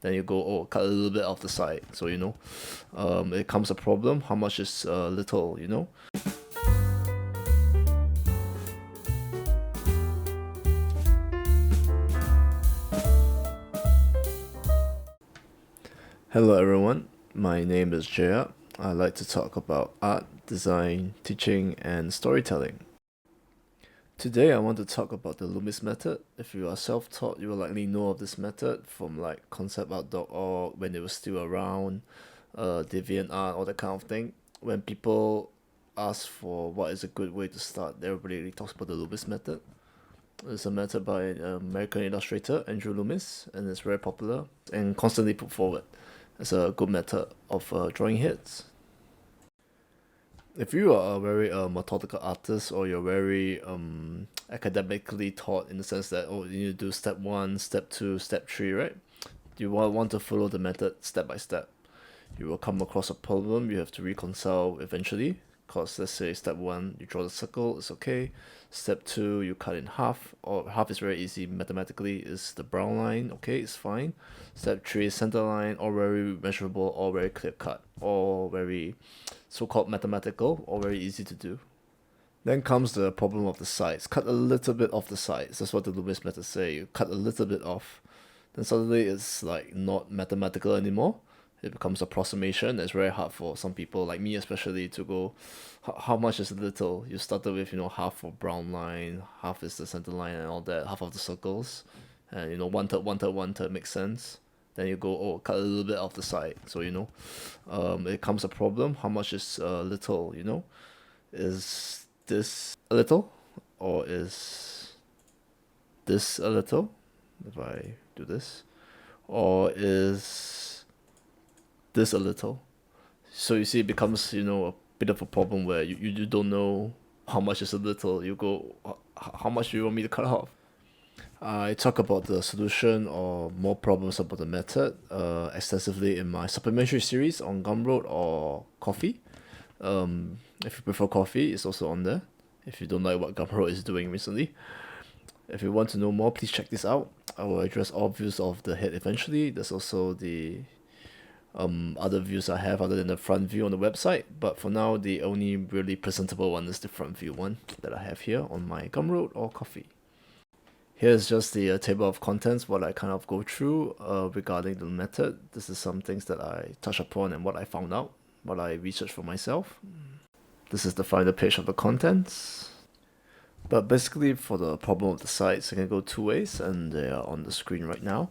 then you go, oh, cut a little bit off the side. So, it comes a problem. How much is little, Hello everyone, my name is Jaya. I like to talk about art, design, teaching, and storytelling. Today I want to talk about the Loomis method. If you are self-taught, you will likely know of this method from like conceptart.org when it was still around, DeviantArt, all that kind of thing. When people ask for what is a good way to start, everybody talks about the Loomis method. It's a method by an American illustrator, Andrew Loomis, and it's very popular and constantly put forward as a good method of drawing hits. If you are a very methodical artist or you're very academically taught in the sense that, oh, you need to do step one, step two, step three, right? You want to follow the method step by step. You will come across a problem you have to reconcile eventually. Because let's say step one, you draw the circle, it's okay. Step two, you cut in half, or half is very easy mathematically, is the brown line, okay, it's fine. Step three is center line, all very measurable, all very clear cut, all very so-called mathematical, all very easy to do. Then comes the problem of the sides. Cut a little bit off the sides. That's what the Loomis method say. You cut a little bit off. Then suddenly it's like not mathematical anymore. It becomes approximation. It's very hard for some people like me especially to go how much is little. You started with half for brown line, half is the center line and all that, half of the circles, and one third, one third, one third makes sense. Then you go, oh, cut a little bit off the side. So it comes a problem. How much is little? Is this a little, or is this a little? If I do this, or is this a little? So you see, it becomes a bit of a problem where you don't know how much is a little. You go, how much do you want me to cut off? I talk about the solution or more problems about the method extensively in my supplementary series on Gumroad or Coffee. If you prefer Coffee, it's also on there. If you don't like what Gumroad is doing recently. If you want to know more, please check this out. I will address all views of the head eventually. There's also the other views I have other than the front view on the website. But for now, the only really presentable one is the front view one that I have here on my Gumroad or Coffee. Here's just the table of contents, what I kind of go through regarding the method. This is some things that I touch upon and what I found out, what I researched for myself. This is the final page of the contents. But basically, for the problem of the sides, I can go two ways, and they are on the screen right now.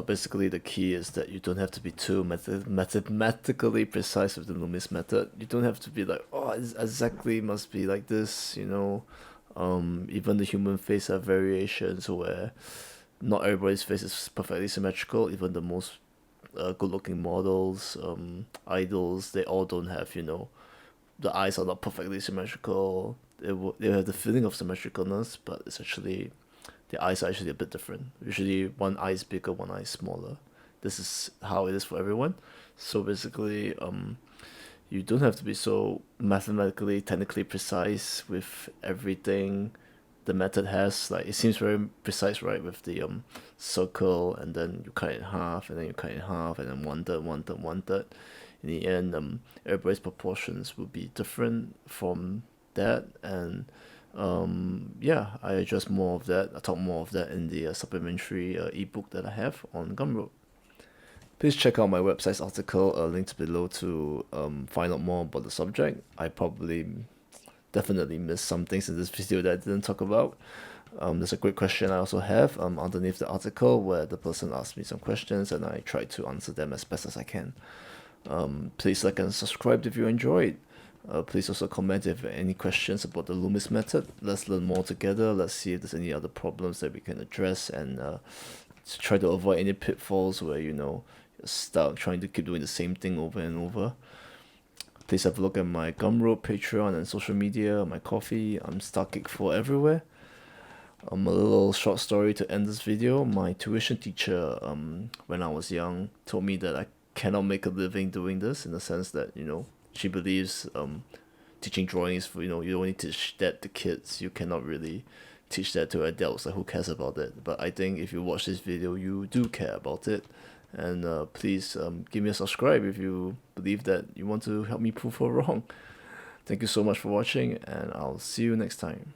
Basically, the key is that you don't have to be too mathematically precise with the Loomis method. You don't have to be like, oh, it exactly must be like this, even the human face have variations where not everybody's face is perfectly symmetrical. Even the most good-looking models, idols, they all don't have, the eyes are not perfectly symmetrical. They have the feeling of symmetricalness, but it's actually the eyes are actually a bit different. Usually, one eye is bigger, one eye is smaller. This is how it is for everyone. So basically, you don't have to be so mathematically, technically precise with everything the method has. Like it seems very precise, right? With the circle, and then you cut it in half, and then you cut it in half, and then one third, one third, one third. In the end, everybody's proportions will be different from that, and yeah, I address more of that. I talk more of that in the supplementary ebook that I have on Gumroad. Please check out my website's article linked below to find out more about the subject. I probably definitely missed some things in this video that I didn't talk about. There's a great question I also have underneath the article where the person asked me some questions and I try to answer them as best as I can. Please like and subscribe if you enjoyed. Please also comment if you have any questions about the Loomis method. Let's learn more together. Let's see if there's any other problems that we can address and to try to avoid any pitfalls where you're stuck trying to keep doing the same thing over and over. Please have a look at my Gumroad, Patreon, and social media, my Coffee. I'm StarKick4 everywhere. A little short story to end this video. My tuition teacher, when I was young, told me that I cannot make a living doing this, in the sense that she believes teaching drawing is for you only teach that to kids. You cannot really teach that to adults. Like, who cares about it? But I think if you watch this video, you do care about it, And please give me a subscribe if you believe that you want to help me prove her wrong. Thank you so much for watching, and I'll see you next time.